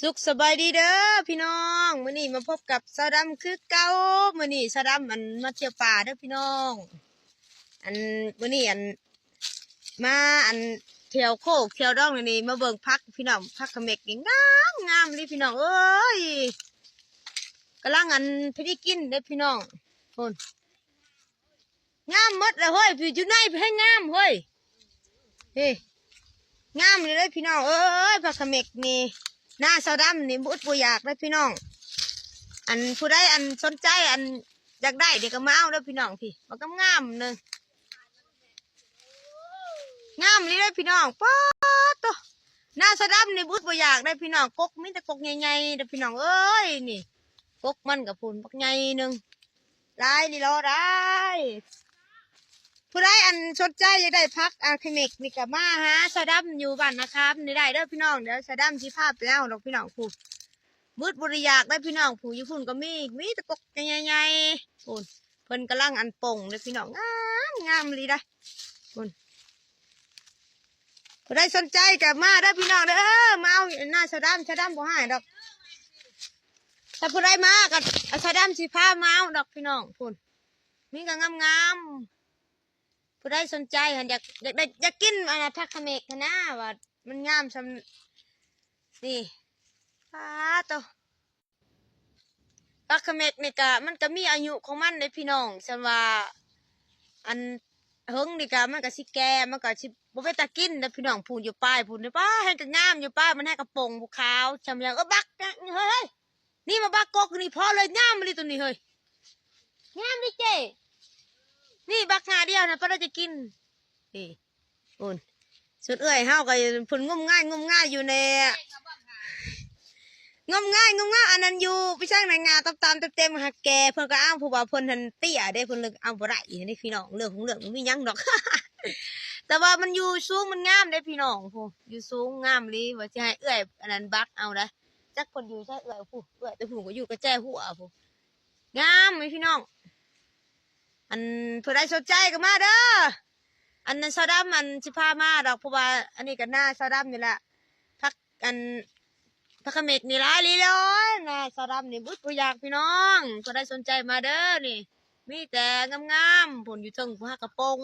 สุขสบายดีเด้อพี่น้องมื้อนี้มาพบกับสาวดำคือเก่ามื้อนี้สาวดำมาเที่ยวป่าเด้อพี่น้องมื้อนี้มาเที่ยวโคกเที่ยวดองนี่มาเบิ่งพักพี่น้องพักเขม็กนี่งามเลยพี่น้องเอ้ยกำลังพอดีกินเด้อพี่น้องคนงามหมดเลยเฮ้ยพี่อยู่ไหนพี่ให้งามเฮ้ยเฮ้งามเลยเด้อพี่น้องเอ้ยพักเขม็กนี่หน้าสาวดำนี่บุดบุอยากเลยพี่น้องผู้ใดสนใจอยากได้เด็กก็มาเอาเด้อพี่น้องพี่มันก็งามเนึงงามเลยพี่น้องป๊อดตัวหน้าสาวดำนี่บุดบุอยากได้พี่น้องกกมีแต่กกใหญ่ๆเด้อพี่น้องเอ้ยนี่กกมันกับพูนปักใหญ่หนึ่งได้นี่รอได้ผู้ใดสนใจอยากได้พักคลินิกนี่ก็มาหาสาวดำอยู่บ้านนะครับนี่ได้เด้อพี่น้องเดี๋ยวสาวดำสิพาไปเอาดอกพี่น้องผู้มืดบริยากได้พี่น้องผู้อยู่พุ่นก็มีตะกกใหญ่ๆพุ่นเพิ่นกำลังป่งเลยพี่น้องงามเลยได้พุ่นผู้ใดสนใจก็มาเด้อพี่น้องเด้อมาเอาหน้าสาวดำบ่ให้ดอกถ้าผู้ใดมาก็สาวดำสิพามาเอาดอกพี่น้องพุ่นมีก็งามผู้ใดสนใจอยากกินผักเขม็กนะว่ามันงามสำนี่ป้าโตผักเขม็กนี่ก็มันก็มีอายุของมันเลยพี่น้องสำว่าเฮิงนี่ก็มันก็สิแก่มันก็สิบ่ไปตากินนะพี่น้องพูนอยู่ป้ายพูนป้าให้ก็งามอยู่ป้ายมันให้กระโปรงภูขาวชำยังบักเฮ้ยนี่มาบักกกนี่พอเลยงามเลยตัวนี้เฮ้ยงามดิเจนี่บักงาเดียวนะป้าเราจะกินนี่อุ่นสุดเอื้อยเฮาก็เพิ่นงมง่ายอยู่ในงมง่ายอันนั้นอยู่ไปช่างในงานตามเต็มหักแกเพิ่นก็อ้างผู้ว่าเพิ่นทันเตี้ยได้เพิ่นเลยเอาบ่ได้นี่พี่น้องเรื่องของเรื่องมันมีหยังดอก แต่ว่ามันอยู่สูงมันงามได้พี่น้องผู้อยู่สูงงามเลยว่าสิให้เอื้อยอันนั้นบักเอาได้จักเพิ่นอยู่ใช่เอื้อยผู้เอื้อยแต่ผู้ก็อยู่กระแจหัวผู้งามไหมพี่น้องผู้ใดสนใจก็มาเด้อนั้นสาวดำสิพามาดอกเพราะว่าอันนี้ก็หน้าสาวดำนี่แหละพักพักเขม็กนี่หลายเลยนะสาวดำนี่บุดบุอยากพี่น้องผู้ใดสนใจมาเด้อนี่มีแต่งามๆผลอยู่เทิงผู้ฮักกระโปรง